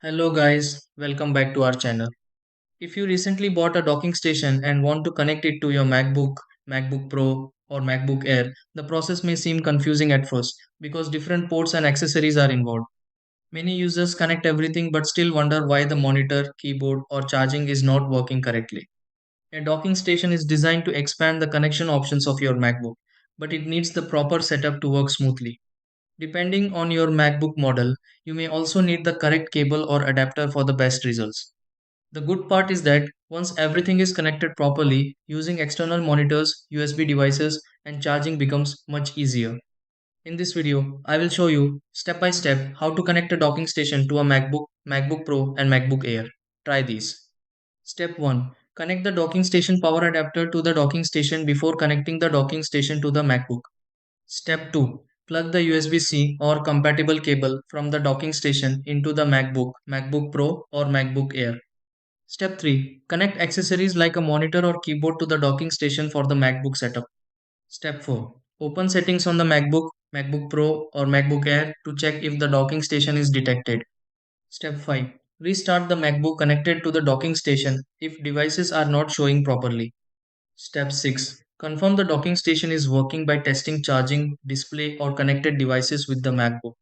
Hello guys, welcome back to our channel. If you recently bought a docking station and want to connect it to your MacBook, MacBook Pro or MacBook Air, the process may seem confusing at first because different ports and accessories are involved. Many users connect everything but still wonder why the monitor, keyboard or charging is not working correctly. A docking station is designed to expand the connection options of your MacBook, but it needs the proper setup to work smoothly. Depending on your MacBook model, you may also need the correct cable or adapter for the best results. The good part is that once everything is connected properly, using external monitors, USB devices, and charging becomes much easier. In this video, I will show you step by step how to connect a docking station to a MacBook, MacBook Pro, and MacBook Air. Try these. Step 1. Connect the docking station power adapter to the docking station before connecting the docking station to the MacBook. Step 2. Plug the USB-C or compatible cable from the docking station into the MacBook, MacBook Pro or MacBook Air. Step 3. Connect accessories like a monitor or keyboard to the docking station for the MacBook setup. Step 4. Open settings on the MacBook, MacBook Pro or MacBook Air to check if the docking station is detected. Step 5. Restart the MacBook connected to the docking station if devices are not showing properly. Step 6. Confirm the docking station is working by testing charging, display or connected devices with the MacBook.